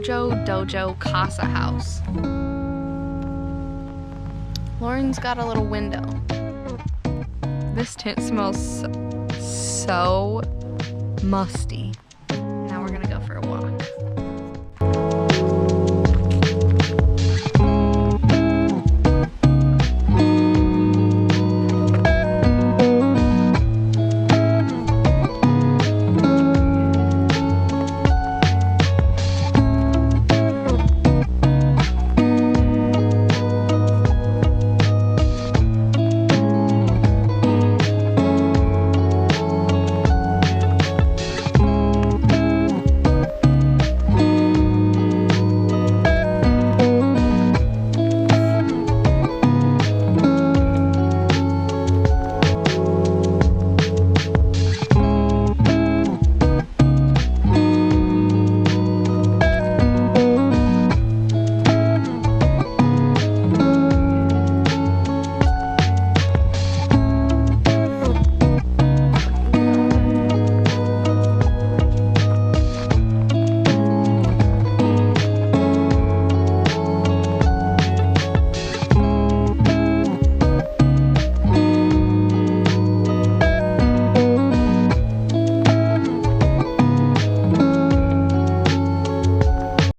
Mojo Dojo Casa House. Lauren's got a little window. This tent smells so musty. Now we're gonna go for a walk.